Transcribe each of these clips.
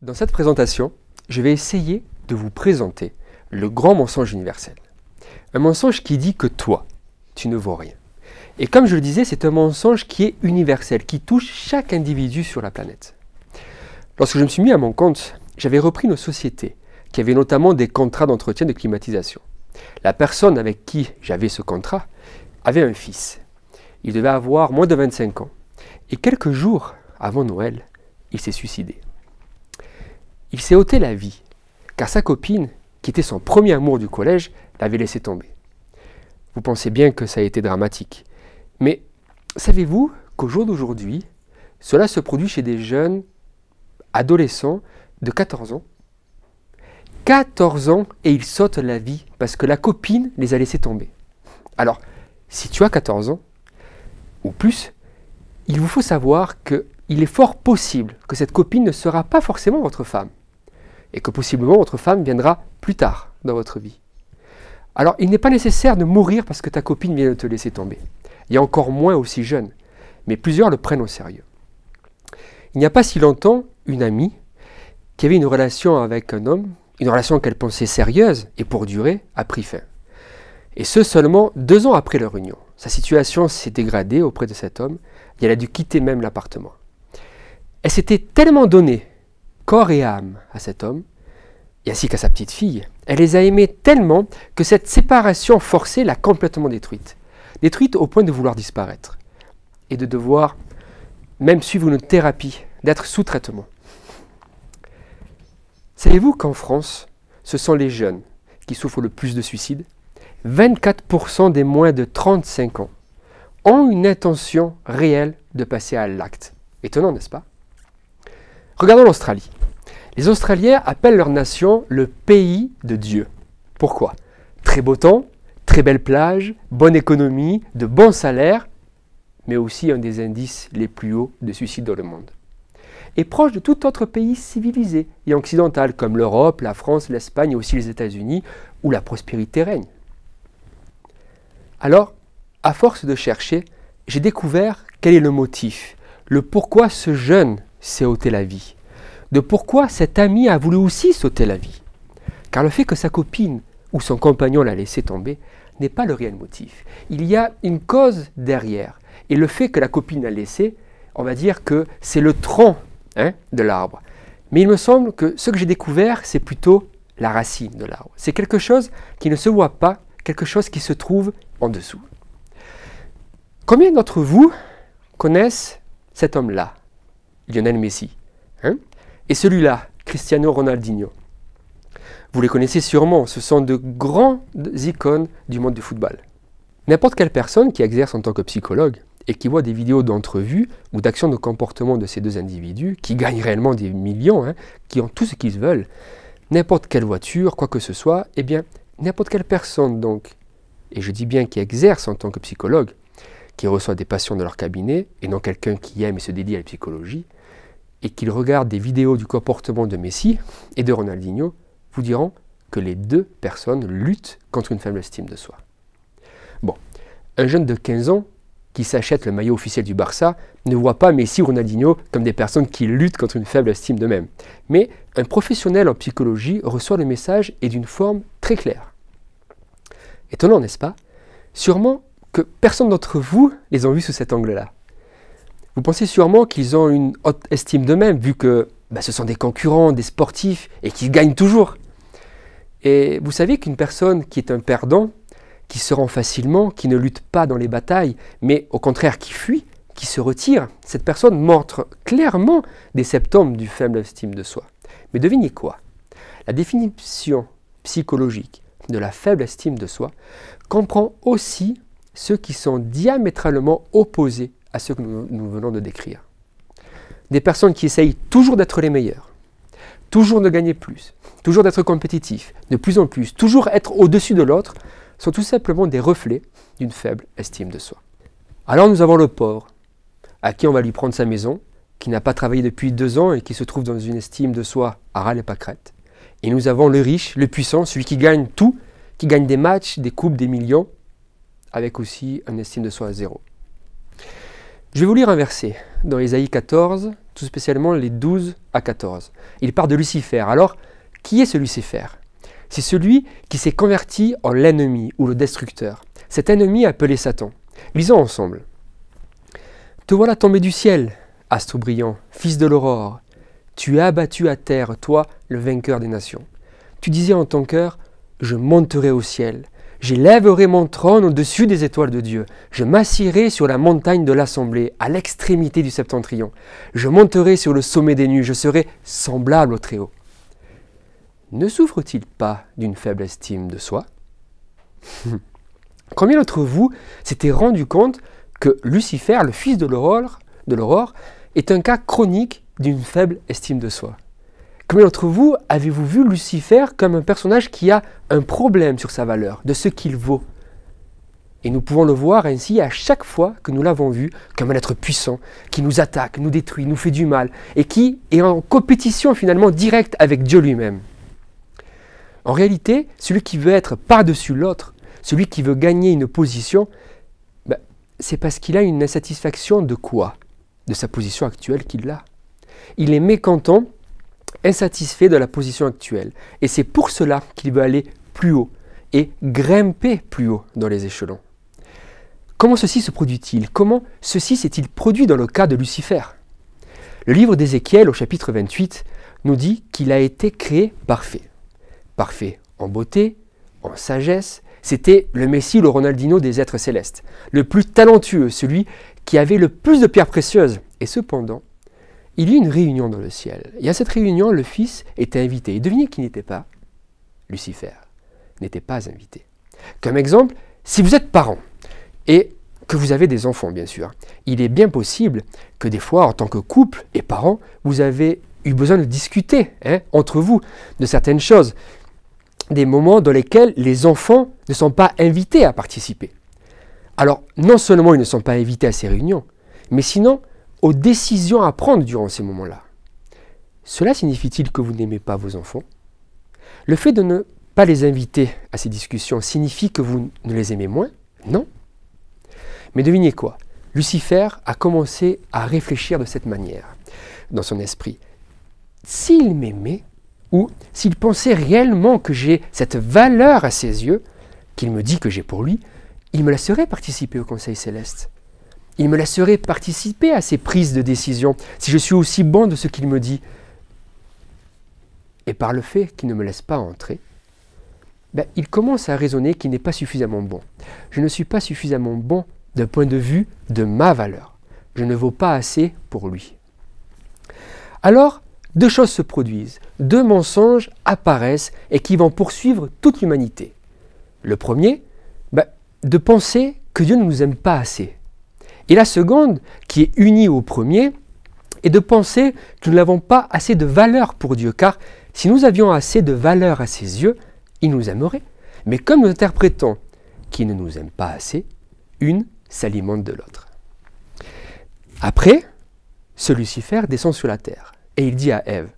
Dans cette présentation, je vais essayer de vous présenter le grand mensonge universel. Un mensonge qui dit que toi, tu ne vaux rien. Et comme je le disais, c'est un mensonge qui est universel, qui touche chaque individu sur la planète. Lorsque je me suis mis à mon compte, j'avais repris une société qui avait notamment des contrats d'entretien de climatisation. La personne avec qui j'avais ce contrat avait un fils. Il devait avoir moins de 25 ans. Et quelques jours avant Noël, il s'est suicidé. Il s'est ôté la vie, car sa copine, qui était son premier amour du collège, l'avait laissé tomber. Vous pensez bien que ça a été dramatique. Mais savez-vous qu'au jour d'aujourd'hui, cela se produit chez des jeunes adolescents de 14 ans 14 ans et ils sautent la vie parce que la copine les a laissés tomber. Alors, si tu as 14 ans ou plus, il vous faut savoir qu'il est fort possible que cette copine ne sera pas forcément votre femme et que possiblement votre femme viendra plus tard dans votre vie. Alors, il n'est pas nécessaire de mourir parce que ta copine vient de te laisser tomber. Il y a encore moins aussi jeune, mais plusieurs le prennent au sérieux. Il n'y a pas si longtemps, une amie qui avait une relation avec un homme, une relation qu'elle pensait sérieuse et pour durer, a pris fin. Et ce seulement 2 ans après leur union. Sa situation s'est dégradée auprès de cet homme et elle a dû quitter même l'appartement. Elle s'était tellement donnée, corps et âme, à cet homme, et ainsi qu'à sa petite fille. Elle les a aimés tellement que cette séparation forcée l'a complètement détruite. Détruite au point de vouloir disparaître et de devoir même suivre une thérapie, d'être sous traitement. Savez-vous qu'en France, ce sont les jeunes qui souffrent le plus de suicide? 24% des moins de 35 ans ont une intention réelle de passer à l'acte. Étonnant, n'est-ce pas? Regardons l'Australie. Les Australiens appellent leur nation le pays de Dieu. Pourquoi? Très beau temps, très belle plage, bonne économie, de bons salaires, mais aussi un des indices les plus hauts de suicide dans le monde. Et proche de tout autre pays civilisé et occidental comme l'Europe, la France, l'Espagne et aussi les États-Unis, où la prospérité règne. Alors, à force de chercher, j'ai découvert quel est le motif, le pourquoi ce jeune s'est ôté la vie, de pourquoi cet ami a voulu aussi s'ôter la vie. Car le fait que sa copine ou son compagnon l'a laissé tomber n'est pas le réel motif. Il y a une cause derrière. Et le fait que la copine l'a laissé, on va dire que c'est le tronc de l'arbre. Mais il me semble que ce que j'ai découvert, c'est plutôt la racine de l'arbre. C'est quelque chose qui ne se voit pas, quelque chose qui se trouve en dessous. Combien d'entre vous connaissent cet homme-là, Lionel Messi, et celui-là, Cristiano Ronaldinho? Vous les connaissez sûrement, ce sont de grandes icônes du monde du football. N'importe quelle personne qui exerce en tant que psychologue et qui voit des vidéos d'entrevues ou d'actions de comportement de ces deux individus, qui gagnent réellement des millions, qui ont tout ce qu'ils veulent, n'importe quelle voiture, quoi que ce soit, eh bien, n'importe quelle personne donc, et je dis bien qui exerce en tant que psychologue, qui reçoit des patients dans leur cabinet, et non quelqu'un qui aime et se dédie à la psychologie, et qu'il regarde des vidéos du comportement de Messi et de Ronaldinho, vous diront que les deux personnes luttent contre une faible estime de soi. Bon, un jeune de 15 ans qui s'achète le maillot officiel du Barça ne voit pas Messi ou Ronaldinho comme des personnes qui luttent contre une faible estime d'eux-mêmes. Mais un professionnel en psychologie reçoit le message et d'une forme très claire. Étonnant, n'est-ce pas? Sûrement que personne d'entre vous les a vus sous cet angle-là. Vous pensez sûrement qu'ils ont une haute estime d'eux-mêmes, vu que ce sont des concurrents, des sportifs, et qu'ils gagnent toujours. Et vous savez qu'une personne qui est un perdant, qui se rend facilement, qui ne lutte pas dans les batailles, mais au contraire qui fuit, qui se retire, cette personne montre clairement des symptômes du faible estime de soi. Mais devinez quoi? La définition psychologique de la faible estime de soi comprend aussi ceux qui sont diamétralement opposés à ce que nous venons de décrire. Des personnes qui essayent toujours d'être les meilleurs, toujours de gagner plus, toujours d'être compétitifs, de plus en plus, toujours être au-dessus de l'autre, sont tout simplement des reflets d'une faible estime de soi. Alors nous avons le pauvre, à qui on va lui prendre sa maison, qui n'a pas travaillé depuis 2 ans et qui se trouve dans une estime de soi à ras les pâquerettes. Et nous avons le riche, le puissant, celui qui gagne tout, qui gagne des matchs, des coupes, des millions, avec aussi une estime de soi à 0. Je vais vous lire un verset dans Ésaïe 14, tout spécialement les 12 à 14. Il part de Lucifer. Alors, qui est ce Lucifer? C'est celui qui s'est converti en l'ennemi ou le destructeur. Cet ennemi appelé Satan. Lisons ensemble. Te voilà tombé du ciel, astre brillant, fils de l'aurore. Tu es abattu à terre, toi, le vainqueur des nations. Tu disais en ton cœur, je monterai au ciel. J'élèverai mon trône au-dessus des étoiles de Dieu. Je m'assierai sur la montagne de l'assemblée, à l'extrémité du septentrion. Je monterai sur le sommet des nues. Je serai semblable au Très-Haut. Ne souffre-t-il pas d'une faible estime de soi? Combien d'entre vous s'étaient rendu compte que Lucifer, le fils de l'aurore, est un cas chronique d'une faible estime de soi? Combien d'entre vous avez-vous vu Lucifer comme un personnage qui a un problème sur sa valeur, de ce qu'il vaut? Et nous pouvons le voir ainsi à chaque fois que nous l'avons vu comme un être puissant, qui nous attaque, nous détruit, nous fait du mal, et qui est en compétition finalement directe avec Dieu lui-même. En réalité, celui qui veut être par-dessus l'autre, celui qui veut gagner une position, c'est parce qu'il a une insatisfaction de quoi? De sa position actuelle qu'il a. Il est mécontent, insatisfait de la position actuelle. Et c'est pour cela qu'il veut aller plus haut et grimper plus haut dans les échelons. Comment ceci se produit-il? Comment ceci s'est-il produit dans le cas de Lucifer? Le livre d'Ézéchiel, au chapitre 28, nous dit qu'il a été créé parfait. Parfait en beauté, en sagesse. C'était le Messie, le Ronaldinho des êtres célestes. Le plus talentueux, celui qui avait le plus de pierres précieuses. Et cependant, il y a eu une réunion dans le ciel. Et à cette réunion, le Fils était invité. Et devinez qui n'était pas? Lucifer n'était pas invité. Comme exemple, si vous êtes parent et que vous avez des enfants, bien sûr, il est bien possible que des fois, en tant que couple et parents, vous avez eu besoin de discuter entre vous de certaines choses. Des moments dans lesquels les enfants ne sont pas invités à participer. Alors, non seulement ils ne sont pas invités à ces réunions, mais sinon aux décisions à prendre durant ces moments-là. Cela signifie-t-il que vous n'aimez pas vos enfants? Le fait de ne pas les inviter à ces discussions signifie que vous ne les aimez moins? Non. Mais devinez quoi? Lucifer a commencé à réfléchir de cette manière dans son esprit. S'il m'aimait, ou s'il pensait réellement que j'ai cette valeur à ses yeux, qu'il me dit que j'ai pour lui, il me laisserait participer au Conseil céleste. Il me laisserait participer à ses prises de décision, si je suis aussi bon de ce qu'il me dit. Et par le fait qu'il ne me laisse pas entrer, il commence à raisonner qu'il n'est pas suffisamment bon. Je ne suis pas suffisamment bon d'un point de vue de ma valeur. Je ne vaux pas assez pour lui. Alors, deux choses se produisent, deux mensonges apparaissent et qui vont poursuivre toute l'humanité. Le premier, de penser que Dieu ne nous aime pas assez. Et la seconde, qui est unie au premier, est de penser que nous n'avons pas assez de valeur pour Dieu, car si nous avions assez de valeur à ses yeux, il nous aimerait. Mais comme nous interprétons qu'il ne nous aime pas assez, une s'alimente de l'autre. Après, ce Lucifer descend sur la terre. Et il dit à Ève,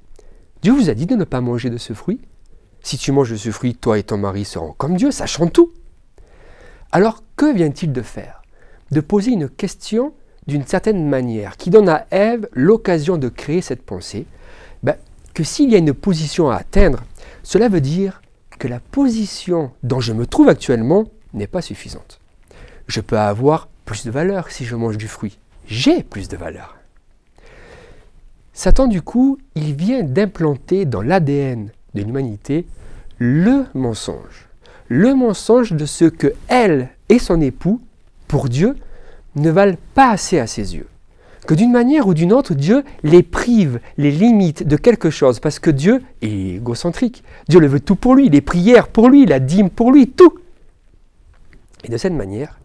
Dieu vous a dit de ne pas manger de ce fruit? Si tu manges de ce fruit, toi et ton mari seront comme Dieu, sachant tout. Alors, que vient-il de faire? De poser une question d'une certaine manière, qui donne à Ève l'occasion de créer cette pensée, que s'il y a une position à atteindre, cela veut dire que la position dont je me trouve actuellement n'est pas suffisante. Je peux avoir plus de valeur si je mange du fruit. J'ai plus de valeur. Satan, du coup, il vient d'implanter dans l'ADN de l'humanité le mensonge. Le mensonge de ce que elle et son époux, pour Dieu, ne valent pas assez à ses yeux. Que d'une manière ou d'une autre, Dieu les prive, les limite de quelque chose, parce que Dieu est égocentrique. Dieu le veut tout pour lui, les prières pour lui, la dîme pour lui, tout. Et de cette manière,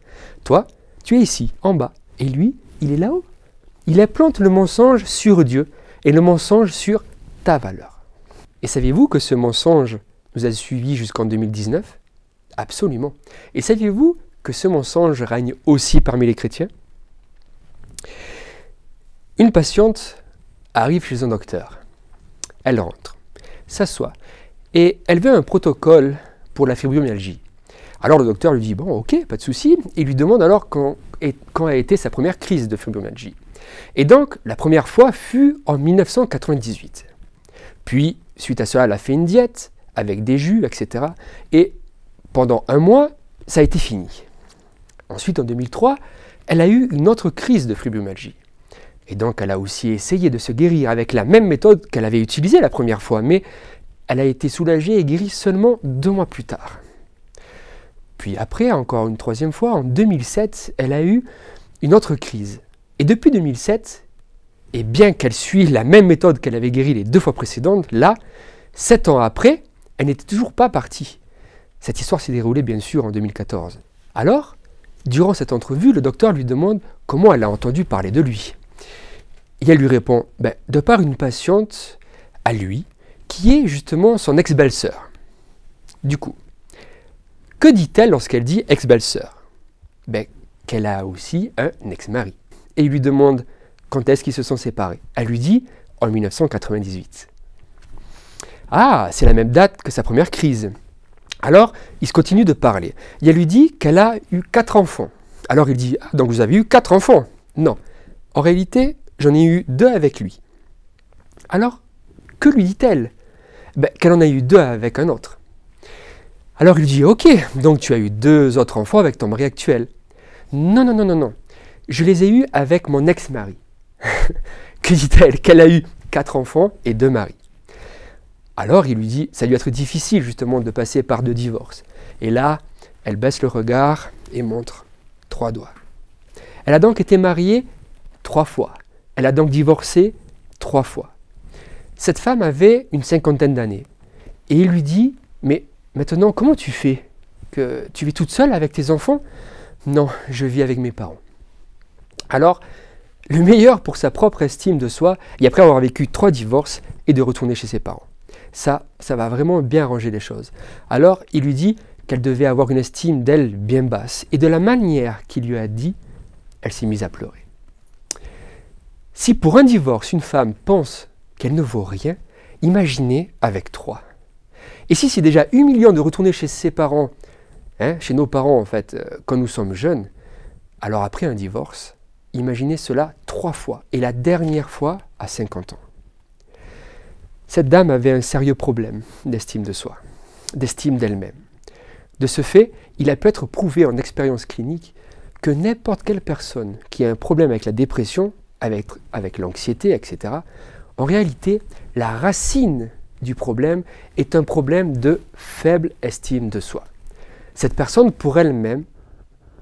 toi, tu es ici, en bas, et lui, il est là-haut. Il implante le mensonge sur Dieu, et le mensonge sur ta valeur. Et saviez-vous que ce mensonge nous a suivis jusqu'en 2019? Absolument. Et saviez-vous que ce mensonge règne aussi parmi les chrétiens? Une patiente arrive chez un docteur. Elle rentre, s'assoit, et elle veut un protocole pour la fibromyalgie. Alors le docteur lui dit, bon ok, pas de souci, et lui demande alors quand a été sa première crise de fibromyalgie. Et donc, la première fois fut en 1998. Puis, suite à cela, elle a fait une diète avec des jus, etc. Et pendant un mois, ça a été fini. Ensuite, en 2003, elle a eu une autre crise de fibromyalgie. Et donc, elle a aussi essayé de se guérir avec la même méthode qu'elle avait utilisée la première fois, mais elle a été soulagée et guérie seulement 2 mois plus tard. Puis après, encore une troisième fois, en 2007, elle a eu une autre crise. Et depuis 2007, et bien qu'elle suit la même méthode qu'elle avait guéri les 2 fois précédentes, là, 7 ans après, elle n'était toujours pas partie. Cette histoire s'est déroulée bien sûr en 2014. Alors, durant cette entrevue, le docteur lui demande comment elle a entendu parler de lui. Et elle lui répond, de par une patiente à lui, qui est justement son ex-belle-sœur. Du coup, que dit-elle lorsqu'elle dit ex-belle-sœur? Qu'elle a aussi un ex-mari. Et il lui demande quand est-ce qu'ils se sont séparés. Elle lui dit en 1998. Ah, c'est la même date que sa première crise. Alors, il se continue de parler. Et elle lui dit qu'elle a eu 4 enfants. Alors il dit, donc vous avez eu 4 enfants? Non. En réalité, j'en ai eu 2 avec lui. Alors, que lui dit-elle? Qu'elle en a eu 2 avec un autre. Alors il dit, ok, donc tu as eu 2 autres enfants avec ton mari actuel. Non, non, non, non, non. Je les ai eus avec mon ex-mari. Que dit-elle? Qu'elle a eu 4 enfants et 2 maris. Alors il lui dit, ça lui a été difficile justement de passer par 2 divorces. Et là, elle baisse le regard et montre 3 doigts. Elle a donc été mariée 3 fois. Elle a donc divorcé 3 fois. Cette femme avait une 50aine d'années. Et il lui dit, mais maintenant, comment tu fais? Que tu vis toute seule avec tes enfants? Non, je vis avec mes parents. Alors, le meilleur pour sa propre estime de soi, et après avoir vécu 3 divorces, est de retourner chez ses parents. Ça va vraiment bien arranger les choses. Alors, il lui dit qu'elle devait avoir une estime d'elle bien basse. Et de la manière qu'il lui a dit, elle s'est mise à pleurer. Si pour un divorce, une femme pense qu'elle ne vaut rien, imaginez avec 3. Et si c'est déjà humiliant de retourner chez ses parents, chez nos parents en fait, quand nous sommes jeunes, alors après un divorce, imaginez cela 3 fois, et la dernière fois à 50 ans. Cette dame avait un sérieux problème d'estime de soi, d'estime d'elle-même. De ce fait, il a pu être prouvé en expérience clinique que n'importe quelle personne qui a un problème avec la dépression, avec l'anxiété, etc., en réalité, la racine du problème est un problème de faible estime de soi. Cette personne, pour elle-même,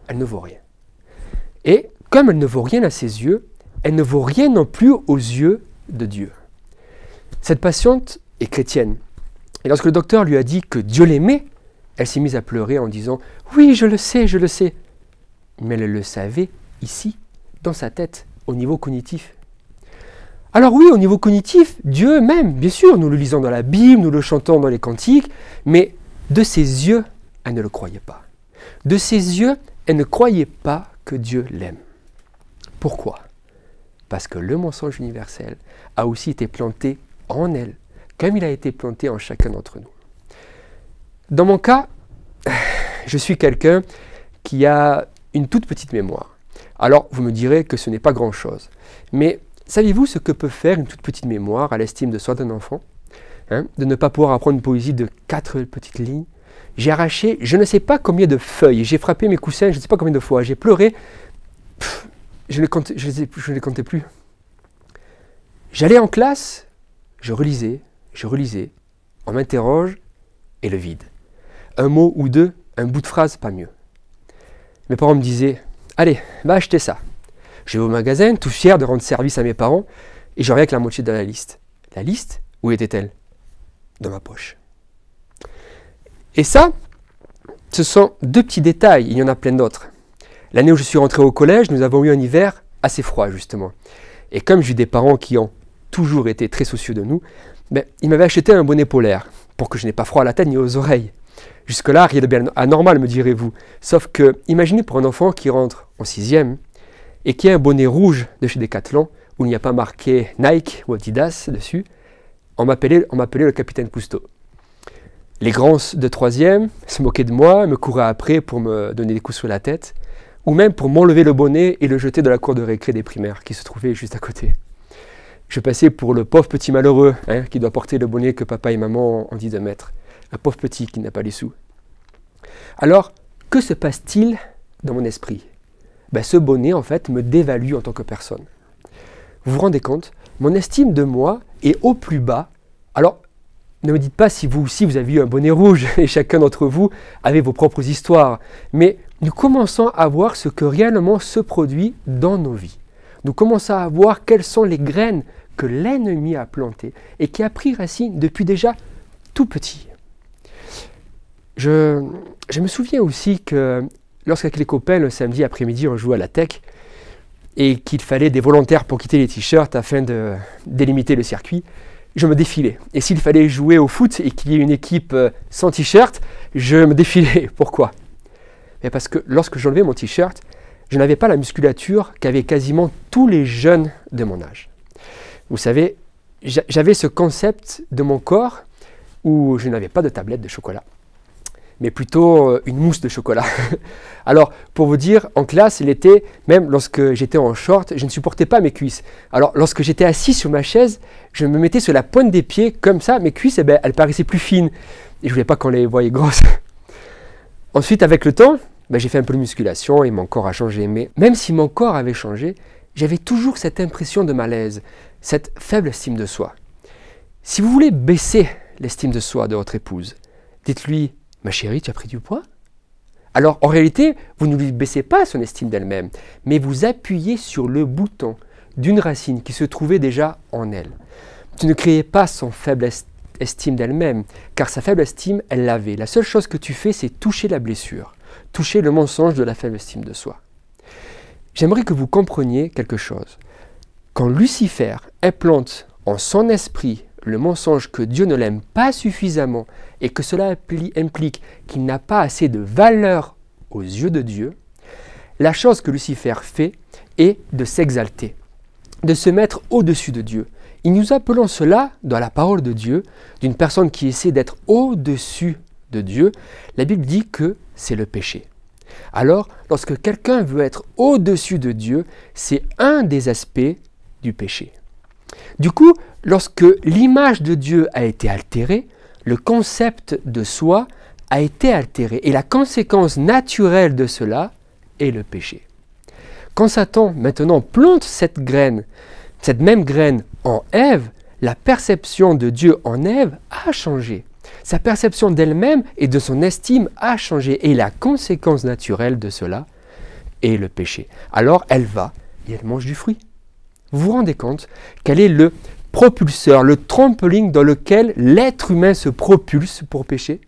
elle ne vaut rien. Et comme elle ne vaut rien à ses yeux, elle ne vaut rien non plus aux yeux de Dieu. Cette patiente est chrétienne. Et lorsque le docteur lui a dit que Dieu l'aimait, elle s'est mise à pleurer en disant « Oui, je le sais, je le sais ». Mais elle le savait ici, dans sa tête, au niveau cognitif. Alors oui, au niveau cognitif, Dieu m'aime, bien sûr, nous le lisons dans la Bible, nous le chantons dans les cantiques, mais de ses yeux, elle ne le croyait pas. De ses yeux, elle ne croyait pas que Dieu l'aime. Pourquoi? Parce que le mensonge universel a aussi été planté en elle, comme il a été planté en chacun d'entre nous. Dans mon cas, je suis quelqu'un qui a une toute petite mémoire. Alors, vous me direz que ce n'est pas grand-chose. Mais savez-vous ce que peut faire une toute petite mémoire à l'estime de soi d'un enfant? De ne pas pouvoir apprendre une poésie de 4 petites lignes. J'ai arraché je ne sais pas combien de feuilles. J'ai frappé mes coussins je ne sais pas combien de fois. J'ai pleuré. Je ne les comptais plus. J'allais en classe, je relisais. On m'interroge et le vide. Un mot ou 2, un bout de phrase, pas mieux. Mes parents me disaient, allez, va acheter ça. Je vais au magasin, tout fier de rendre service à mes parents, et je reviens avec la moitié de la liste. La liste, où était-elle? Dans ma poche. Et ça, ce sont 2 petits détails, il y en a plein d'autres. L'année où je suis rentré au collège, nous avons eu un hiver assez froid, justement. Et comme j'ai eu des parents qui ont toujours été très soucieux de nous, ils m'avaient acheté un bonnet polaire, pour que je n'ai pas froid à la tête ni aux oreilles. Jusque-là, rien de bien anormal, me direz-vous. Sauf que, imaginez pour un enfant qui rentre en 6e, et qui a un bonnet rouge de chez Decathlon, où il n'y a pas marqué Nike ou Adidas dessus, on m'appelait le capitaine Cousteau. Les grands de 3e se moquaient de moi, me couraient après pour me donner des coups sur la tête, ou même pour m'enlever le bonnet et le jeter dans la cour de récré des primaires qui se trouvait juste à côté. Je passais pour le pauvre petit malheureux qui doit porter le bonnet que papa et maman ont dit de mettre. Un pauvre petit qui n'a pas les sous. Alors, que se passe-t-il dans mon esprit? Ce bonnet, en fait, me dévalue en tant que personne. Vous vous rendez compte? Mon estime de moi est au plus bas. Alors, ne me dites pas si vous aussi vous avez eu un bonnet rouge et chacun d'entre vous avait vos propres histoires. Mais nous commençons à voir ce que réellement se produit dans nos vies. Nous commençons à voir quelles sont les graines que l'ennemi a plantées et qui a pris racine depuis déjà tout petit. Je me souviens aussi que lorsqu'avec les copains, le samedi après-midi, on jouait à la tech et qu'il fallait des volontaires pour quitter les t-shirts afin de délimiter le circuit, je me défilais. Et s'il fallait jouer au foot et qu'il y ait une équipe sans t-shirt, je me défilais. Pourquoi? Parce que lorsque j'enlevais mon t-shirt, je n'avais pas la musculature qu'avaient quasiment tous les jeunes de mon âge. Vous savez, j'avais ce concept de mon corps où je n'avais pas de tablette de chocolat, mais plutôt une mousse de chocolat. Alors, pour vous dire, en classe, l'été, même lorsque j'étais en short, je ne supportais pas mes cuisses. Alors, lorsque j'étais assis sur ma chaise, je me mettais sur la pointe des pieds, comme ça, mes cuisses, elles paraissaient plus fines. Et je ne voulais pas qu'on les voyait grosses. Ensuite, avec le temps, j'ai fait un peu de musculation et mon corps a changé. Mais même si mon corps avait changé, j'avais toujours cette impression de malaise, cette faible estime de soi. Si vous voulez baisser l'estime de soi de votre épouse, dites-lui: ma chérie, tu as pris du poids? Alors, en réalité, vous ne lui baissez pas son estime d'elle-même, mais vous appuyez sur le bouton d'une racine qui se trouvait déjà en elle. Tu ne créez pas son faible estime d'elle-même, car sa faible estime, elle l'avait. La seule chose que tu fais, c'est toucher la blessure, toucher le mensonge de la faible estime de soi. J'aimerais que vous compreniez quelque chose. Quand Lucifer implante en son esprit le mensonge que Dieu ne l'aime pas suffisamment et que cela implique qu'il n'a pas assez de valeur aux yeux de Dieu, la chose que Lucifer fait est de s'exalter, de se mettre au-dessus de Dieu. Et nous appelons cela, dans la parole de Dieu, d'une personne qui essaie d'être au-dessus de Dieu, la Bible dit que c'est le péché. Alors, lorsque quelqu'un veut être au-dessus de Dieu, c'est un des aspects du péché. Du coup, lorsque l'image de Dieu a été altérée, le concept de soi a été altéré. Et la conséquence naturelle de cela est le péché. Quand Satan maintenant plante cette graine, cette même graine en Ève, la perception de Dieu en Ève a changé. Sa perception d'elle-même et de son estime a changé. Et la conséquence naturelle de cela est le péché. Alors elle va et elle mange du fruit. Vous vous rendez compte quel est le propulseur, le trampoline dans lequel l'être humain se propulse pour pécher?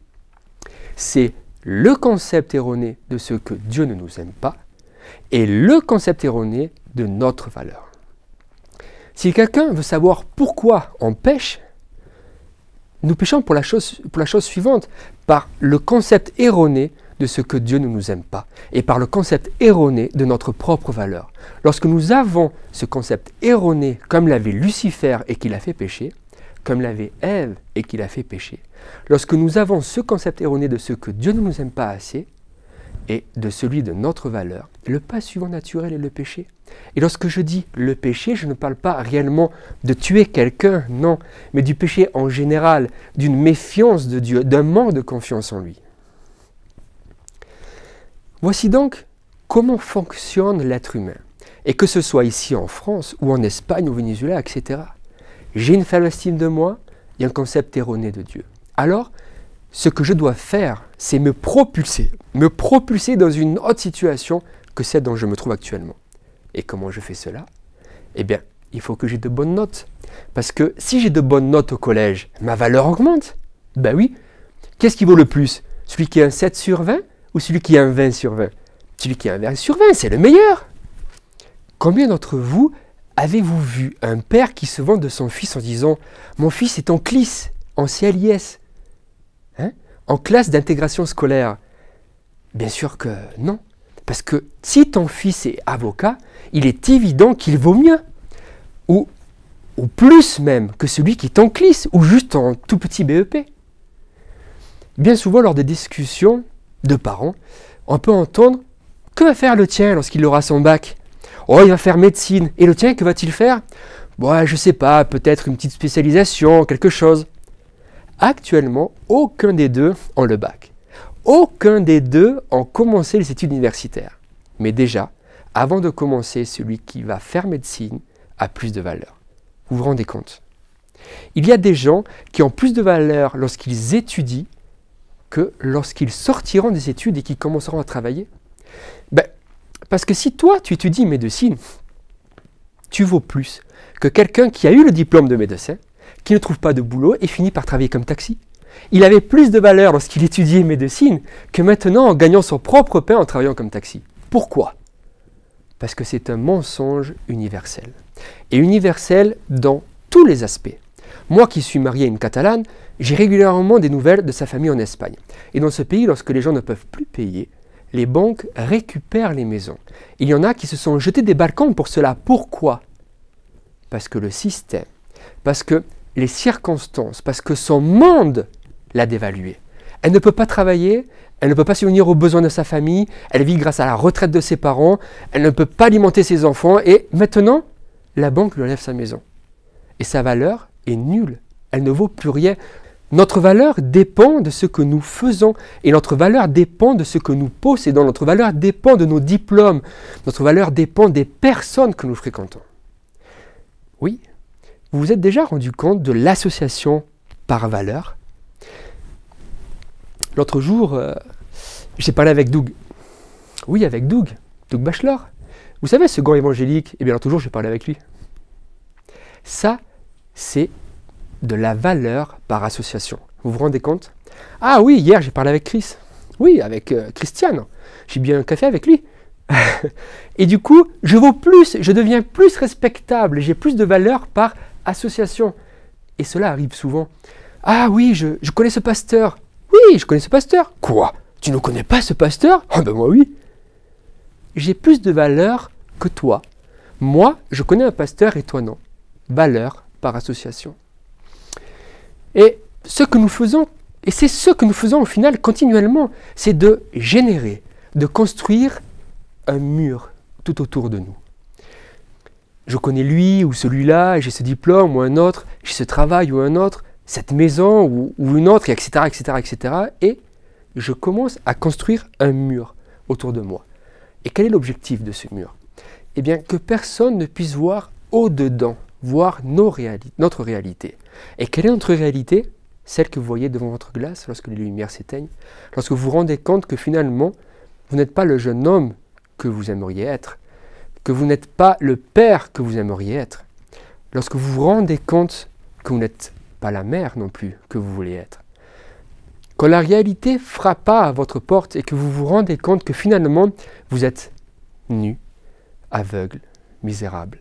C'est le concept erroné de ce que Dieu ne nous aime pas et le concept erroné de notre valeur. Si quelqu'un veut savoir pourquoi on pêche, nous péchons pour la chose suivante, par le concept erroné de ce que Dieu ne nous aime pas et par le concept erroné de notre propre valeur. Lorsque nous avons ce concept erroné, comme l'avait Lucifer et qui l'a fait pécher, comme l'avait Ève et qui l'a fait pécher, lorsque nous avons ce concept erroné de ce que Dieu ne nous aime pas assez et de celui de notre valeur, le pas suivant naturel est le péché. Et lorsque je dis le péché, je ne parle pas réellement de tuer quelqu'un, non, mais du péché en général, d'une méfiance de Dieu, d'un manque de confiance en lui. Voici donc comment fonctionne l'être humain. Et que ce soit ici en France, ou en Espagne, ou au Venezuela, etc. J'ai une faible estime de moi, il y a un concept erroné de Dieu. Alors, ce que je dois faire, c'est me propulser dans une autre situation que celle dont je me trouve actuellement. Et comment je fais cela? Eh bien, il faut que j'ai de bonnes notes. Parce que si j'ai de bonnes notes au collège, ma valeur augmente. Ben oui. Qu'est-ce qui vaut le plus? Celui qui a un 7 sur 20 ou celui qui a un 20 sur 20? Celui qui a un 20 sur 20, c'est le meilleur. Combien d'entre vous avez-vous vu un père qui se vante de son fils en disant « Mon fils est en CLIS, en CLIS, en classe d'intégration scolaire ». Bien sûr que non. Parce que si ton fils est avocat, il est évident qu'il vaut mieux. Ou plus même que celui qui est en CLIS ou juste en tout petit BEP. Bien souvent, lors des discussions de parents, on peut entendre « que va faire le tien lorsqu'il aura son bac? Oh, il va faire médecine. Et le tien, que va-t-il faire? Bon, je ne sais pas, peut-être une petite spécialisation, quelque chose. Actuellement, aucun des deux ont le bac. Aucun des deux ont commencé les études universitaires. Mais déjà, avant de commencer, celui qui va faire médecine a plus de valeur. Vous vous rendez compte? Il y a des gens qui ont plus de valeur lorsqu'ils étudient que lorsqu'ils sortiront des études et qu'ils commenceront à travailler. Parce que si toi, tu étudies médecine, tu vaux plus que quelqu'un qui a eu le diplôme de médecin, qui ne trouve pas de boulot et finit par travailler comme taxi. Il avait plus de valeur lorsqu'il étudiait médecine que maintenant en gagnant son propre pain en travaillant comme taxi. Pourquoi? Parce que c'est un mensonge universel. Et universel dans tous les aspects. Moi qui suis marié à une Catalane, j'ai régulièrement des nouvelles de sa famille en Espagne. Et dans ce pays, lorsque les gens ne peuvent plus payer, les banques récupèrent les maisons. Il y en a qui se sont jetés des balcons pour cela. Pourquoi? Parce que le système, parce que les circonstances, parce que son monde l'a dévaluée. Elle ne peut pas travailler, elle ne peut pas subvenir aux besoins de sa famille, elle vit grâce à la retraite de ses parents, elle ne peut pas alimenter ses enfants et maintenant, la banque lui enlève sa maison. Et sa valeur est nulle, elle ne vaut plus rien. Notre valeur dépend de ce que nous faisons et notre valeur dépend de ce que nous possédons. Notre valeur dépend de nos diplômes. Notre valeur dépend des personnes que nous fréquentons. Oui, vous vous êtes déjà rendu compte de l'association par valeur? L'autre jour, j'ai parlé avec Doug. Oui, avec Doug Bachelor. Vous savez, ce grand évangélique, eh bien l'autre jour, j'ai parlé avec lui. Ça, c'est de la valeur par association. Vous vous rendez compte? Ah oui, hier j'ai parlé avec Chris. Oui, avec Christian. J'ai bu un café avec lui. Et du coup, je vaux plus, je deviens plus respectable, j'ai plus de valeur par association. Et cela arrive souvent. Ah oui, je connais ce pasteur. Oui, je connais ce pasteur. Quoi? Tu ne connais pas ce pasteur? Ah ben moi oui. J'ai plus de valeur que toi. Moi, je connais un pasteur et toi non. Valeur par association. Et ce que nous faisons, et c'est ce que nous faisons au final continuellement, c'est de générer, de construire un mur tout autour de nous. Je connais lui ou celui-là, j'ai ce diplôme ou un autre, j'ai ce travail ou un autre, cette maison ou une autre, etc., etc., etc. Et je commence à construire un mur autour de moi. Et quel est l'objectif de ce mur? Eh bien, que personne ne puisse voir au-dedans, voir notre réalité. Et quelle est notre réalité? Celle que vous voyez devant votre glace lorsque les lumières s'éteignent, lorsque vous vous rendez compte que finalement, vous n'êtes pas le jeune homme que vous aimeriez être, que vous n'êtes pas le père que vous aimeriez être, lorsque vous vous rendez compte que vous n'êtes pas la mère non plus que vous voulez être. Quand la réalité frappe à votre porte et que vous vous rendez compte que finalement, vous êtes nu, aveugle, misérable,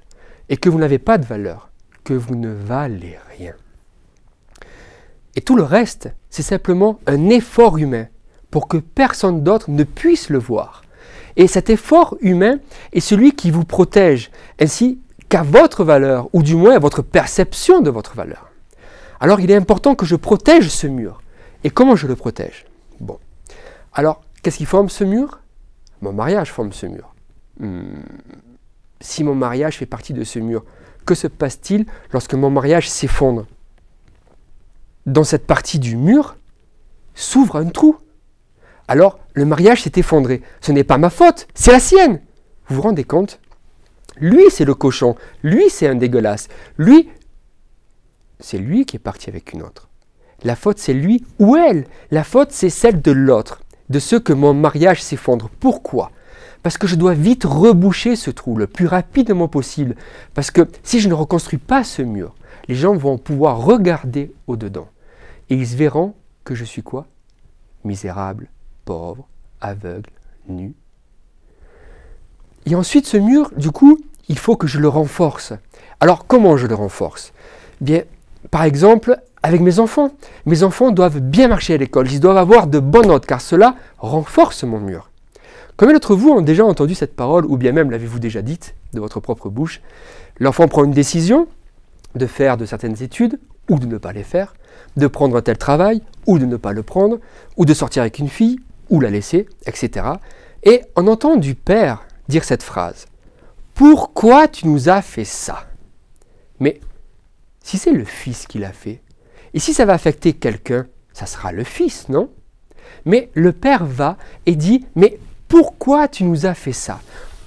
et que vous n'avez pas de valeur, que vous ne valez rien. Et tout le reste, c'est simplement un effort humain pour que personne d'autre ne puisse le voir. Et cet effort humain est celui qui vous protège, ainsi qu'à votre valeur, ou du moins à votre perception de votre valeur. Alors il est important que je protège ce mur. Et comment je le protège? Bon. Alors, qu'est-ce qui forme ce mur? Mon mariage forme ce mur. Si mon mariage fait partie de ce mur, que se passe-t-il lorsque mon mariage s'effondre? Dans cette partie du mur s'ouvre un trou. Alors, le mariage s'est effondré. Ce n'est pas ma faute, c'est la sienne. Vous vous rendez compte? Lui, c'est le cochon. Lui, c'est un dégueulasse. Lui, c'est lui qui est parti avec une autre. La faute, c'est lui ou elle. La faute, c'est celle de l'autre, de ceux que mon mariage s'effondre. Pourquoi? Parce que je dois vite reboucher ce trou le plus rapidement possible. Parce que si je ne reconstruis pas ce mur, les gens vont pouvoir regarder au-dedans. Et ils verront que je suis quoi? Misérable, pauvre, aveugle, nu. Et ensuite, ce mur, du coup, il faut que je le renforce. Alors, comment je le renforce? Bien, par exemple, avec mes enfants. Mes enfants doivent bien marcher à l'école. Ils doivent avoir de bonnes notes, car cela renforce mon mur. Combien d'entre vous ont déjà entendu cette parole, ou bien même l'avez-vous déjà dite de votre propre bouche? L'enfant prend une décision de faire de certaines études, ou de ne pas les faire, de prendre un tel travail, ou de ne pas le prendre, ou de sortir avec une fille, ou la laisser, etc. Et on entend du père dire cette phrase. Pourquoi tu nous as fait ça? Mais si c'est le fils qui l'a fait, et si ça va affecter quelqu'un, ça sera le fils, non? Mais le père va et dit, mais pourquoi tu nous as fait ça?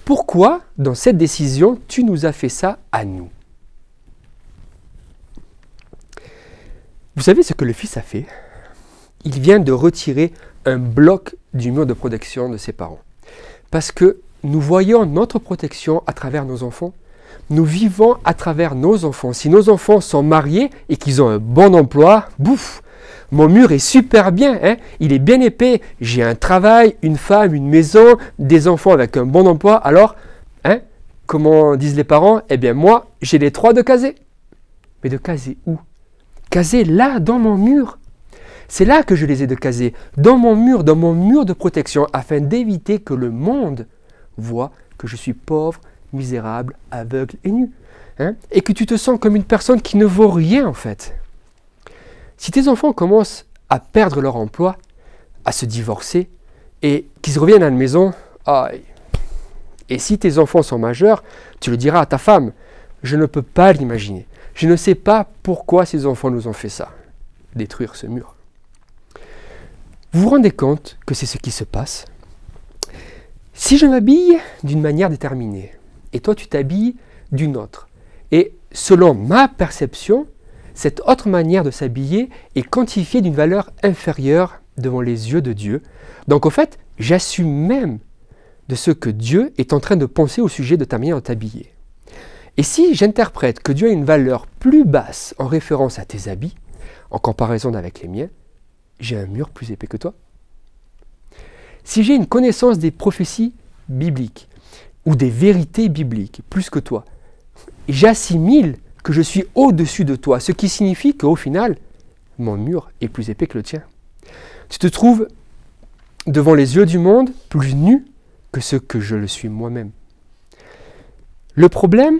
Pourquoi, dans cette décision, tu nous as fait ça à nous? Vous savez ce que le fils a fait? Il vient de retirer un bloc du mur de protection de ses parents. Parce que nous voyons notre protection à travers nos enfants. Nous vivons à travers nos enfants. Si nos enfants sont mariés et qu'ils ont un bon emploi, bouf, mon mur est super bien, hein? Il est bien épais. J'ai un travail, une femme, une maison, des enfants avec un bon emploi. Alors, hein, comment disent les parents? Eh bien moi, j'ai les 3 de caser. Mais de caser où? Caser là, dans mon mur. C'est là que je les ai de caser, dans mon mur de protection, afin d'éviter que le monde voit que je suis pauvre, misérable, aveugle et nu. Hein? Et que tu te sens comme une personne qui ne vaut rien en fait. Si tes enfants commencent à perdre leur emploi, à se divorcer, et qu'ils reviennent à la maison, aïe. Et si tes enfants sont majeurs, tu le diras à ta femme, je ne peux pas l'imaginer. Je ne sais pas pourquoi ces enfants nous ont fait ça, détruire ce mur. Vous vous rendez compte que c'est ce qui se passe? Si je m'habille d'une manière déterminée, et toi tu t'habilles d'une autre, et selon ma perception, cette autre manière de s'habiller est quantifiée d'une valeur inférieure devant les yeux de Dieu. Donc en fait, j'assume même de ce que Dieu est en train de penser au sujet de ta manière de t'habiller. Et si j'interprète que Dieu a une valeur plus basse en référence à tes habits, en comparaison avec les miens, j'ai un mur plus épais que toi. Si j'ai une connaissance des prophéties bibliques ou des vérités bibliques plus que toi, j'assimile que je suis au-dessus de toi, ce qui signifie qu'au final, mon mur est plus épais que le tien. Tu te trouves devant les yeux du monde plus nu que ce que je le suis moi-même. Le problème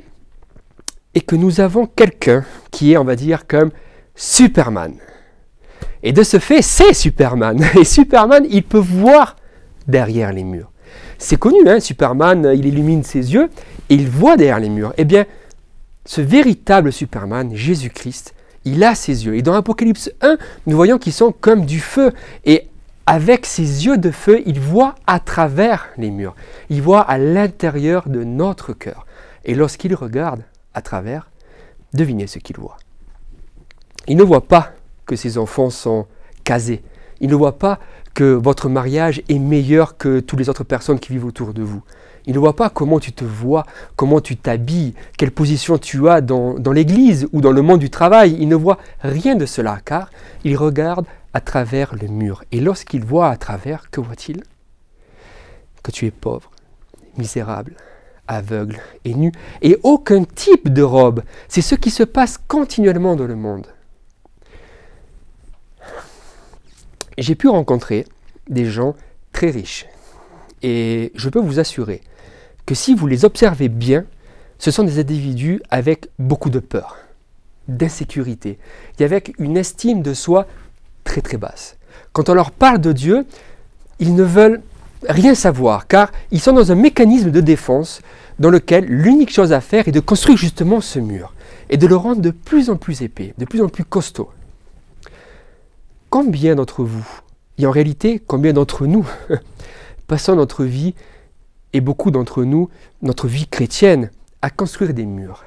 est que nous avons quelqu'un qui est, on va dire, comme Superman. Et de ce fait, c'est Superman. Et Superman, il peut voir derrière les murs. C'est connu, hein, Superman, il illumine ses yeux et il voit derrière les murs. Eh bien, ce véritable Superman, Jésus-Christ, il a ses yeux. Et dans Apocalypse 1, nous voyons qu'ils sont comme du feu. Et avec ses yeux de feu, il voit à travers les murs. Il voit à l'intérieur de notre cœur. Et lorsqu'il regarde à travers, devinez ce qu'il voit. Il ne voit pas que ses enfants sont casés. Il ne voit pas que votre mariage est meilleur que toutes les autres personnes qui vivent autour de vous. Il ne voit pas comment tu te vois, comment tu t'habilles, quelle position tu as dans l'église ou dans le monde du travail. Il ne voit rien de cela, car il regarde à travers le mur. Et lorsqu'il voit à travers, que voit-il? Que tu es pauvre, misérable, aveugle et nu, et aucun type de robe. C'est ce qui se passe continuellement dans le monde. J'ai pu rencontrer des gens très riches, et je peux vous assurer que si vous les observez bien, ce sont des individus avec beaucoup de peur, d'insécurité, et avec une estime de soi très très basse. Quand on leur parle de Dieu, ils ne veulent rien savoir, car ils sont dans un mécanisme de défense dans lequel l'unique chose à faire est de construire justement ce mur, et de le rendre de plus en plus épais, de plus en plus costaud. Combien d'entre vous, et en réalité combien d'entre nous, passons notre vie, et beaucoup d'entre nous, notre vie chrétienne, à construire des murs?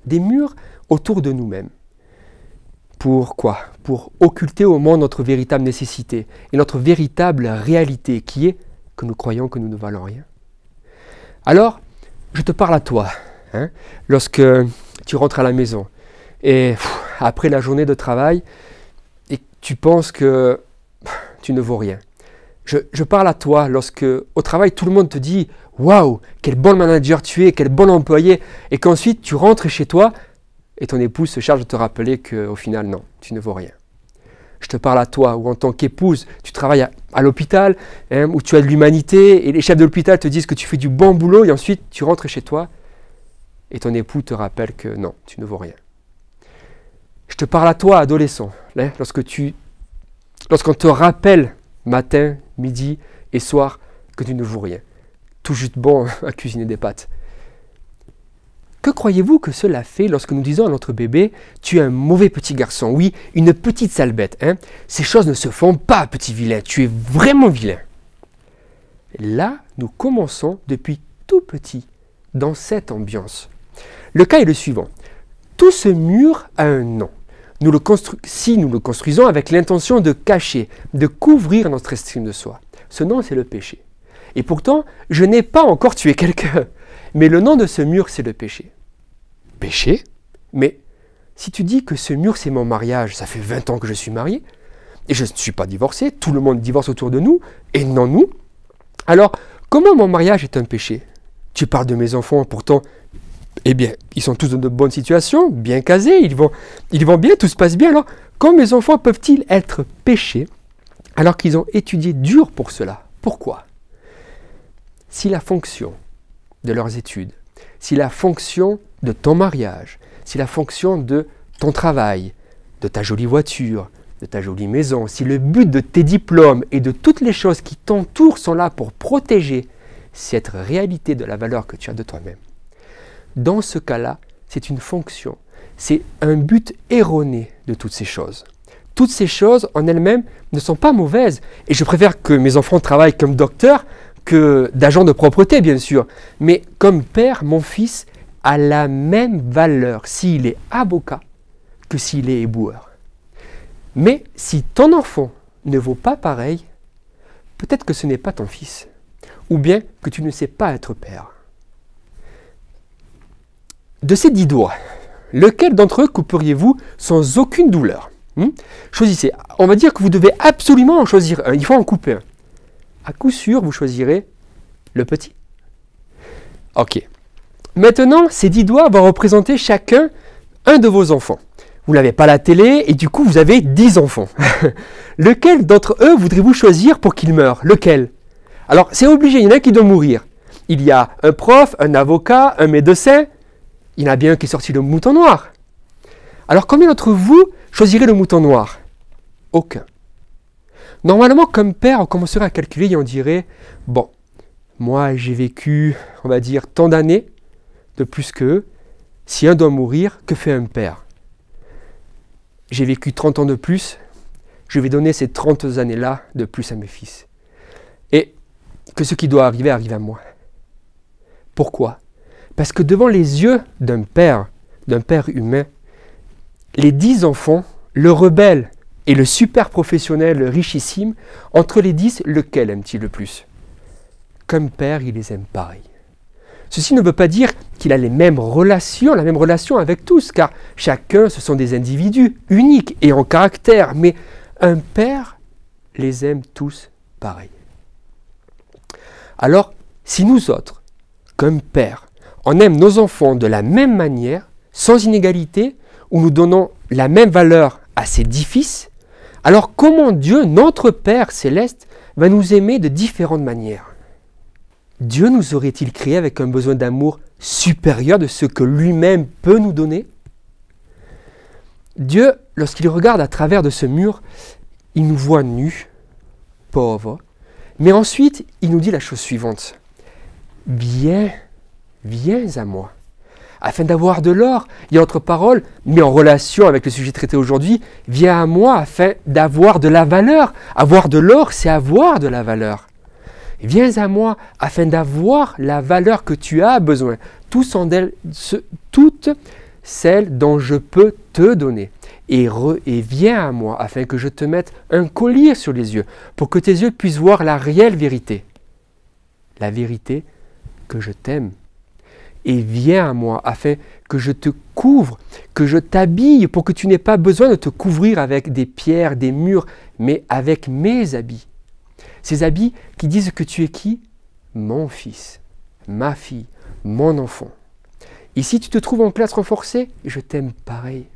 Des murs autour de nous-mêmes. Pour quoi? Pour occulter au monde notre véritable nécessité et notre véritable réalité, qui est que nous croyons que nous ne valons rien. Alors, je te parle à toi, hein, lorsque tu rentres à la maison, et après la journée de travail, et tu penses que tu ne vaux rien. Je parle à toi lorsque, au travail, tout le monde te dit « Waouh, quel bon manager tu es, quel bon employé !» et qu'ensuite tu rentres chez toi et ton épouse se charge de te rappeler qu'au final, non, tu ne vaux rien. Je te parle à toi, où en tant qu'épouse, tu travailles à l'hôpital, hein, où tu as de l'humanité, et les chefs de l'hôpital te disent que tu fais du bon boulot, et ensuite tu rentres chez toi et ton époux te rappelle que non, tu ne vaux rien. Je te parle à toi, adolescent, hein, lorsqu'on te rappelle matin, midi et soir que tu ne vaux rien, tout juste bon à cuisiner des pâtes. Que croyez-vous que cela fait lorsque nous disons à notre bébé « Tu es un mauvais petit garçon, oui, une petite sale bête, hein? Ces choses ne se font pas, petit vilain, tu es vraiment vilain. » Là, nous commençons depuis tout petit dans cette ambiance. Le cas est le suivant. Tout ce mur a un nom. Si nous le construisons avec l'intention de cacher, de couvrir notre estime de soi, ce nom c'est le péché. Et pourtant, je n'ai pas encore tué quelqu'un. Mais le nom de ce mur, c'est le péché. Péché? Mais si tu dis que ce mur, c'est mon mariage, ça fait 20 ans que je suis marié, et je ne suis pas divorcé, tout le monde divorce autour de nous, et non nous. Alors, comment mon mariage est un péché? Tu parles de mes enfants, pourtant, eh bien, ils sont tous dans de bonnes situations, bien casés, ils vont bien, tout se passe bien. Alors, comment mes enfants peuvent-ils être péchés alors qu'ils ont étudié dur pour cela? Pourquoi? Si la fonction de leurs études, si la fonction de ton mariage, si la fonction de ton travail, de ta jolie voiture, de ta jolie maison, si le but de tes diplômes et de toutes les choses qui t'entourent sont là pour protéger cette réalité de la valeur que tu as de toi-même, dans ce cas-là, c'est une fonction, c'est un but erroné de toutes ces choses. Toutes ces choses en elles-mêmes ne sont pas mauvaises et je préfère que mes enfants travaillent comme docteurs que d'agent de propreté, bien sûr. Mais comme père, mon fils a la même valeur s'il est avocat que s'il est éboueur. Mais si ton enfant ne vaut pas pareil, peut-être que ce n'est pas ton fils, ou bien que tu ne sais pas être père. De ces 10 doigts, lequel d'entre eux couperiez-vous sans aucune douleur? Choisissez. On va dire que vous devez absolument en choisir un. Il faut en couper un. À coup sûr, vous choisirez le petit. Ok. Maintenant, ces 10 doigts vont représenter chacun un de vos enfants. Vous n'avez pas la télé et du coup, vous avez 10 enfants. Lequel d'entre eux voudriez-vous choisir pour qu'il meure? Lequel? Alors, c'est obligé, il y en a qui doit mourir. Il y a un prof, un avocat, un médecin. Il y en a bien un qui est sorti le mouton noir. Alors, combien d'entre vous choisirez le mouton noir? Aucun. Normalement, comme père, on commencerait à calculer et on dirait, bon, moi j'ai vécu, on va dire, tant d'années de plus qu'eux. Si un doit mourir, que fait un père? J'ai vécu 30 ans de plus, je vais donner ces 30 années-là de plus à mes fils. Et que ce qui doit arriver arrive à moi. Pourquoi? Parce que devant les yeux d'un père humain, les 10 enfants, le rebelle et le super professionnel richissime, entre les 10, lequel aime-t-il le plus? Comme père, il les aime pareil. Ceci ne veut pas dire qu'il a la même relation avec tous, car chacun, ce sont des individus uniques et en caractère, mais un père les aime tous pareil. Alors, si nous autres, comme père, on aime nos enfants de la même manière, sans inégalité, où nous donnons la même valeur à ses 10 fils, alors comment Dieu, notre Père céleste, va nous aimer de différentes manières? Dieu nous aurait-il créé avec un besoin d'amour supérieur de ce que lui-même peut nous donner? Dieu, lorsqu'il regarde à travers de ce mur, il nous voit nus, pauvres, mais ensuite il nous dit la chose suivante. Viens à moi. Afin d'avoir de l'or, il y a autre parole, mais en relation avec le sujet traité aujourd'hui, viens à moi afin d'avoir de la valeur. Avoir de l'or, c'est avoir de la valeur. Viens à moi afin d'avoir la valeur que tu as besoin, toutes celles dont je peux te donner. Et viens à moi afin que je te mette un collier sur les yeux, pour que tes yeux puissent voir la réelle vérité. La vérité que je t'aime. Et viens à moi afin que je te couvre, que je t'habille pour que tu n'aies pas besoin de te couvrir avec des pierres, des murs, mais avec mes habits. Ces habits qui disent que tu es qui? Mon fils, ma fille, mon enfant. Et si tu te trouves en classe renforcée, je t'aime pareil.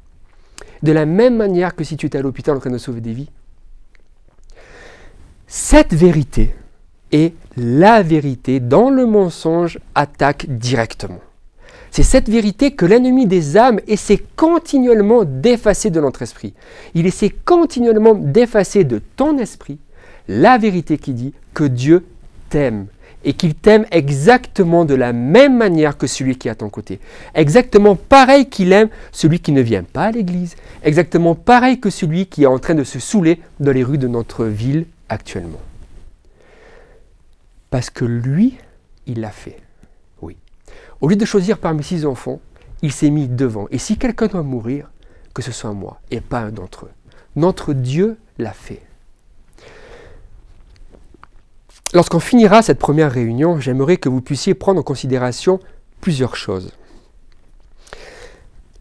De la même manière que si tu étais à l'hôpital en train de sauver des vies. Cette vérité et la vérité dans le mensonge attaque directement. C'est cette vérité que l'ennemi des âmes essaie continuellement d'effacer de notre esprit. Il essaie continuellement d'effacer de ton esprit la vérité qui dit que Dieu t'aime et qu'il t'aime exactement de la même manière que celui qui est à ton côté. Exactement pareil qu'il aime celui qui ne vient pas à l'église. Exactement pareil que celui qui est en train de se saouler dans les rues de notre ville actuellement. Parce que lui, il l'a fait. Oui. Au lieu de choisir parmi 6 enfants, il s'est mis devant. Et si quelqu'un doit mourir, que ce soit moi et pas un d'entre eux. Notre Dieu l'a fait. Lorsqu'on finira cette première réunion, j'aimerais que vous puissiez prendre en considération plusieurs choses.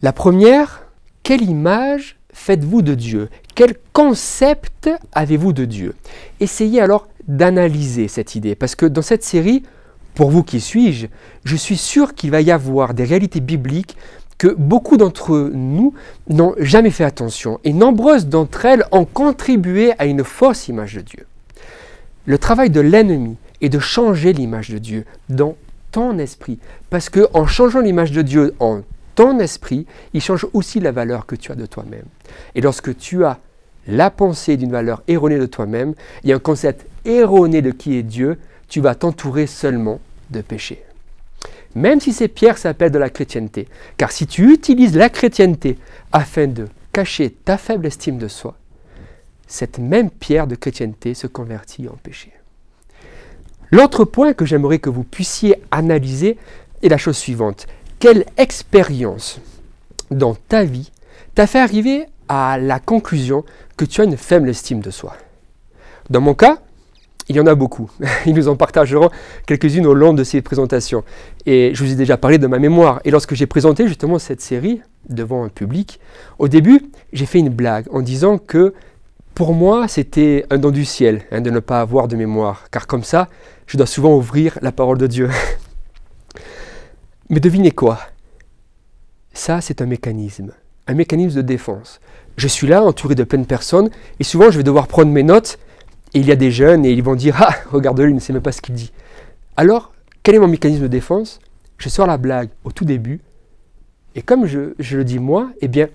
La première, quelle image faites-vous de Dieu? Quel concept avez-vous de Dieu? Essayez alors d'analyser cette idée, parce que dans cette série, pour vous qui suis-je, je suis sûr qu'il va y avoir des réalités bibliques que beaucoup d'entre nous n'ont jamais fait attention, et nombreuses d'entre elles ont contribué à une fausse image de Dieu. Le travail de l'ennemi est de changer l'image de Dieu dans ton esprit. Parce qu'en changeant l'image de Dieu en ton esprit, il change aussi la valeur que tu as de toi-même. Et lorsque tu as la pensée d'une valeur erronée de toi-même, il y a un concept erroné de qui est Dieu, tu vas t'entourer seulement de péché. Même si ces pierres s'appellent de la chrétienté. Car si tu utilises la chrétienté afin de cacher ta faible estime de soi, cette même pierre de chrétienté se convertit en péché. L'autre point que j'aimerais que vous puissiez analyser est la chose suivante. Quelle expérience dans ta vie t'a fait arriver à la conclusion que tu as une faible estime de soi? Dans mon cas, il y en a beaucoup. Ils nous en partageront quelques-unes au long de ces présentations. Et je vous ai déjà parlé de ma mémoire. Et lorsque j'ai présenté justement cette série devant un public, au début, j'ai fait une blague en disant que pour moi, c'était un don du ciel de ne pas avoir de mémoire, car comme ça, je dois souvent ouvrir la parole de Dieu. Mais devinez quoi? Ça, c'est un mécanisme de défense. Je suis là, entouré de plein de personnes, et souvent, je vais devoir prendre mes notes, et il y a des jeunes, et ils vont dire « Ah, regarde-le, il ne sait même pas ce qu'il dit. » Alors, quel est mon mécanisme de défense? Je sors la blague au tout début, et comme je le dis moi, eh bien,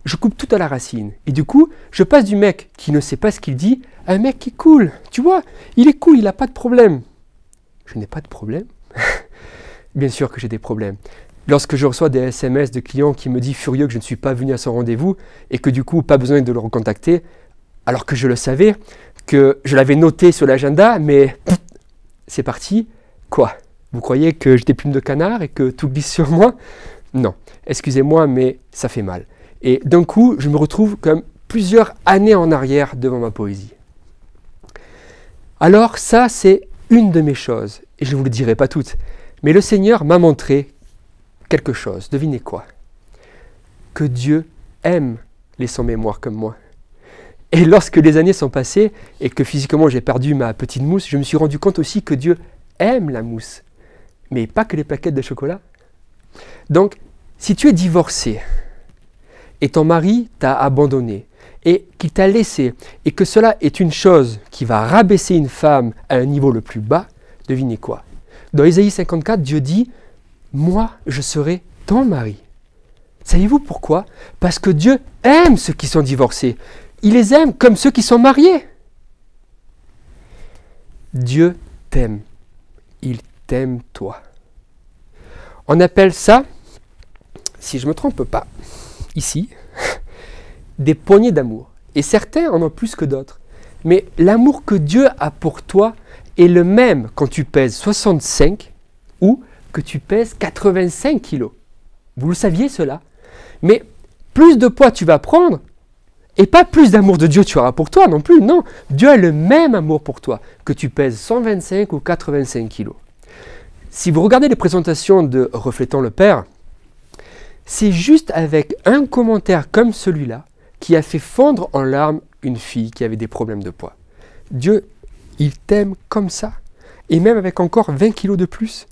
je coupe tout à la racine. Et du coup, je passe du mec qui ne sait pas ce qu'il dit à un mec qui est cool. Tu vois, il est cool, il n'a pas de problème. Je n'ai pas de problème. Bien sûr que j'ai des problèmes. Lorsque je reçois des SMS de clients qui me disent furieux que je ne suis pas venu à son rendez-vous et que du coup, pas besoin de le recontacter, alors que je le savais, que je l'avais noté sur l'agenda, mais c'est parti. Quoi? Vous croyez que j'ai des plumes de canard et que tout glisse sur moi? Non. Excusez-moi, mais ça fait mal. Et d'un coup, je me retrouve comme plusieurs années en arrière devant ma poésie. Alors ça, c'est une de mes choses, et je ne vous le dirai pas toutes, mais le Seigneur m'a montré quelque chose. Devinez quoi? Que Dieu aime les sans-mémoire comme moi. Et lorsque les années sont passées, et que physiquement j'ai perdu ma petite mousse, je me suis rendu compte aussi que Dieu aime la mousse, mais pas que les plaquettes de chocolat. Donc, si tu es divorcé, et ton mari t'a abandonné, et qu'il t'a laissé, et que cela est une chose qui va rabaisser une femme à un niveau le plus bas, devinez quoi? Dans Ésaïe 54, Dieu dit « Moi, je serai ton mari ». Savez-vous pourquoi? Parce que Dieu aime ceux qui sont divorcés. Il les aime comme ceux qui sont mariés. Dieu t'aime. Il t'aime toi. On appelle ça, si je ne me trompe pas, ici, des poignées d'amour. Et certains en ont plus que d'autres. Mais l'amour que Dieu a pour toi est le même quand tu pèses 65 ou que tu pèses 85 kilos. Vous le saviez cela? Mais plus de poids tu vas prendre, et pas plus d'amour de Dieu tu auras pour toi non plus. Non, Dieu a le même amour pour toi, que tu pèses 125 ou 85 kilos. Si vous regardez les présentations de Reflétant le Père, c'est juste avec un commentaire comme celui-là qui a fait fondre en larmes une fille qui avait des problèmes de poids. Dieu, il t'aime comme ça, et même avec encore 20 kilos de plus.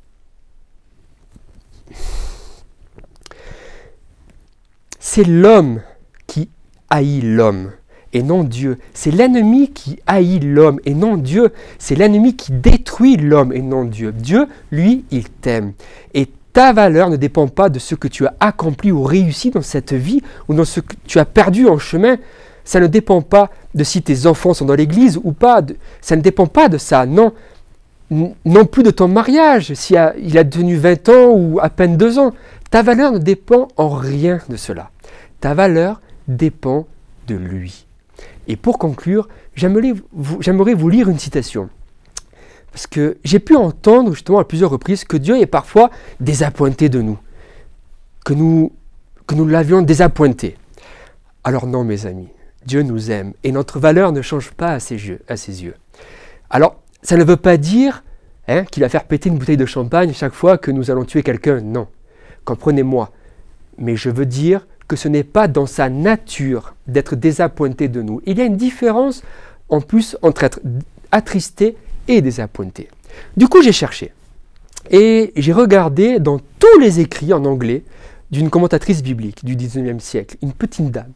C'est l'homme qui haït l'homme, et non Dieu. C'est l'ennemi qui haït l'homme, et non Dieu. C'est l'ennemi qui détruit l'homme, et non Dieu. Dieu, lui, il t'aime. Et ta valeur ne dépend pas de ce que tu as accompli ou réussi dans cette vie, ou dans ce que tu as perdu en chemin. Ça ne dépend pas de si tes enfants sont dans l'église ou pas. Ça ne dépend pas de ça, non. non plus de ton mariage, si il a tenu 20 ans ou à peine 2 ans. Ta valeur ne dépend en rien de cela. Ta valeur dépend de lui. Et pour conclure, j'aimerais vous lire une citation. Parce que j'ai pu entendre justement à plusieurs reprises que Dieu est parfois désappointé de nous. Que nous l'avions désappointé. Alors non, mes amis, Dieu nous aime et notre valeur ne change pas à ses yeux. Alors, ça ne veut pas dire qu'il va faire péter une bouteille de champagne chaque fois que nous allons tuer quelqu'un. Non, comprenez-moi. Mais je veux dire que ce n'est pas dans sa nature d'être désappointé de nous. Il y a une différence en plus entre être attristé et désappointé. Du coup, j'ai cherché et j'ai regardé dans tous les écrits en anglais d'une commentatrice biblique du 19e siècle, une petite dame.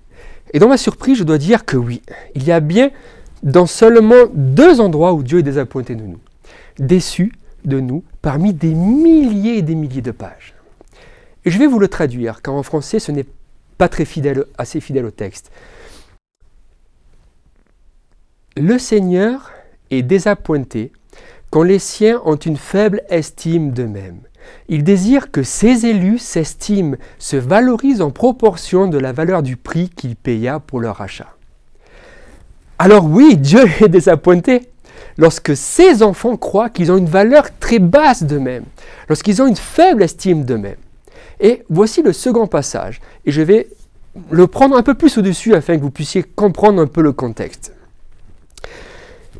Et dans ma surprise, je dois dire que oui, il y a bien dans seulement 2 endroits où Dieu est désappointé de nous, déçu de nous parmi des milliers et des milliers de pages. Et je vais vous le traduire, car en français, ce n'est pas très assez fidèle au texte. Le Seigneur est désappointé quand les siens ont une faible estime d'eux-mêmes. Il désire que ses élus s'estiment, se valorisent en proportion de la valeur du prix qu'il paya pour leur achat. Alors oui, Dieu est désappointé lorsque ses enfants croient qu'ils ont une valeur très basse d'eux-mêmes, lorsqu'ils ont une faible estime d'eux-mêmes. Et voici le second passage, et je vais le prendre un peu plus au-dessus afin que vous puissiez comprendre un peu le contexte.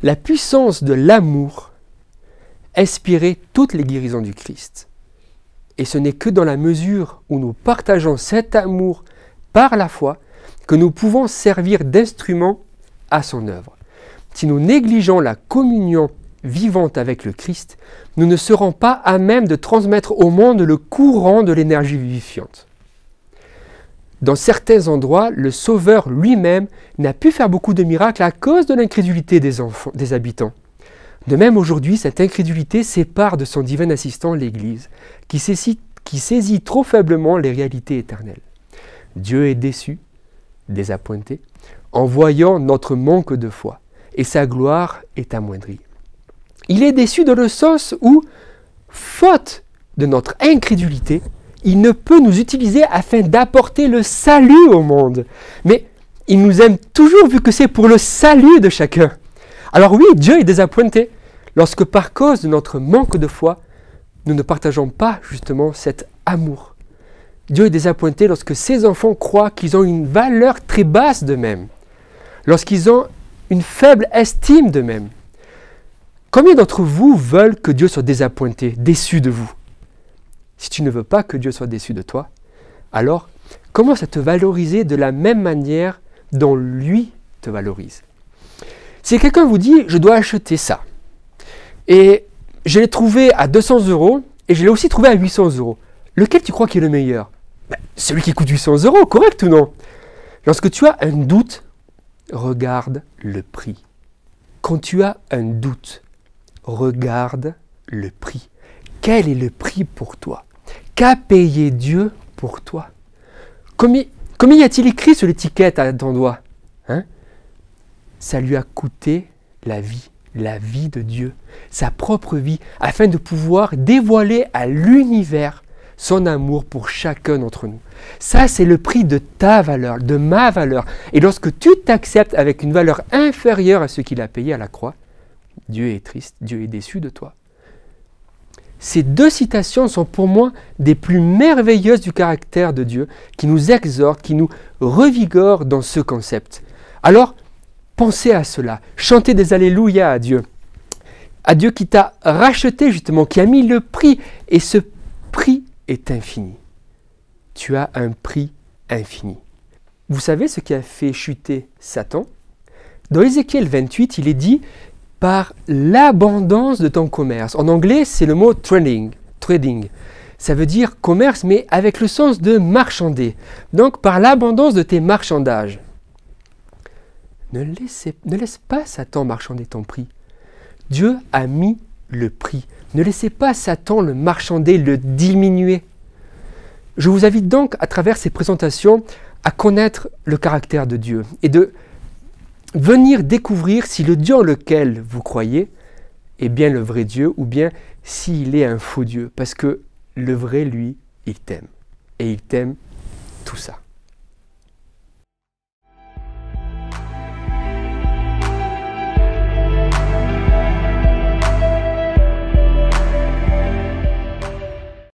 La puissance de l'amour inspirait toutes les guérisons du Christ. Et ce n'est que dans la mesure où nous partageons cet amour par la foi que nous pouvons servir d'instrument à son œuvre. Si nous négligeons la communion vivante avec le Christ, nous ne serons pas à même de transmettre au monde le courant de l'énergie vivifiante. Dans certains endroits, le Sauveur lui-même n'a pu faire beaucoup de miracles à cause de l'incrédulité des habitants. De même, aujourd'hui, cette incrédulité sépare de son divin assistant l'Église, qui saisit trop faiblement les réalités éternelles. Dieu est déçu, désappointé, en voyant notre manque de foi, et sa gloire est amoindrie. Il est déçu dans le sens où, faute de notre incrédulité, il ne peut nous utiliser afin d'apporter le salut au monde. Mais il nous aime toujours vu que c'est pour le salut de chacun. Alors oui, Dieu est désappointé lorsque par cause de notre manque de foi, nous ne partageons pas justement cet amour. Dieu est désappointé lorsque ses enfants croient qu'ils ont une valeur très basse d'eux-mêmes, lorsqu'ils ont une faible estime d'eux-mêmes. Combien d'entre vous veulent que Dieu soit désappointé, déçu de vous? Si tu ne veux pas que Dieu soit déçu de toi, alors commence à te valoriser de la même manière dont lui te valorise. Si quelqu'un vous dit « je dois acheter ça » et je l'ai trouvé à 200 € et je l'ai aussi trouvé à 800 €, lequel tu crois qui est le meilleur? Celui qui coûte 800 €, correct ou non? Lorsque tu as un doute, regarde le prix. Quand tu as un doute, regarde le prix. Quel est le prix pour toi? Qu'a payé Dieu pour toi? Combien y a-t-il écrit sur l'étiquette à ton doigt? Ça lui a coûté la vie de Dieu, sa propre vie, afin de pouvoir dévoiler à l'univers son amour pour chacun d'entre nous. Ça, c'est le prix de ta valeur, de ma valeur. Et lorsque tu t'acceptes avec une valeur inférieure à ce qu'il a payé à la croix, Dieu est triste, Dieu est déçu de toi. Ces 2 citations sont pour moi des plus merveilleuses du caractère de Dieu, qui nous exhortent, qui nous revigorent dans ce concept. Alors, pensez à cela, chantez des alléluia à Dieu qui t'a racheté justement, qui a mis le prix, et ce prix est infini. Tu as un prix infini. Vous savez ce qui a fait chuter Satan? Dans Ézéchiel 28, il est dit « par l'abondance de ton commerce ». En anglais, c'est le mot trading. Ça veut dire commerce, mais avec le sens de marchander. Donc, par l'abondance de tes marchandages. Ne laisse pas Satan marchander ton prix. Dieu a mis le prix. Ne laissez pas Satan le marchander, le diminuer. Je vous invite donc, à travers ces présentations, à connaître le caractère de Dieu et de venir découvrir si le Dieu en lequel vous croyez est bien le vrai Dieu ou bien s'il est un faux Dieu. Parce que le vrai, lui, il t'aime. Et il t'aime tout ça.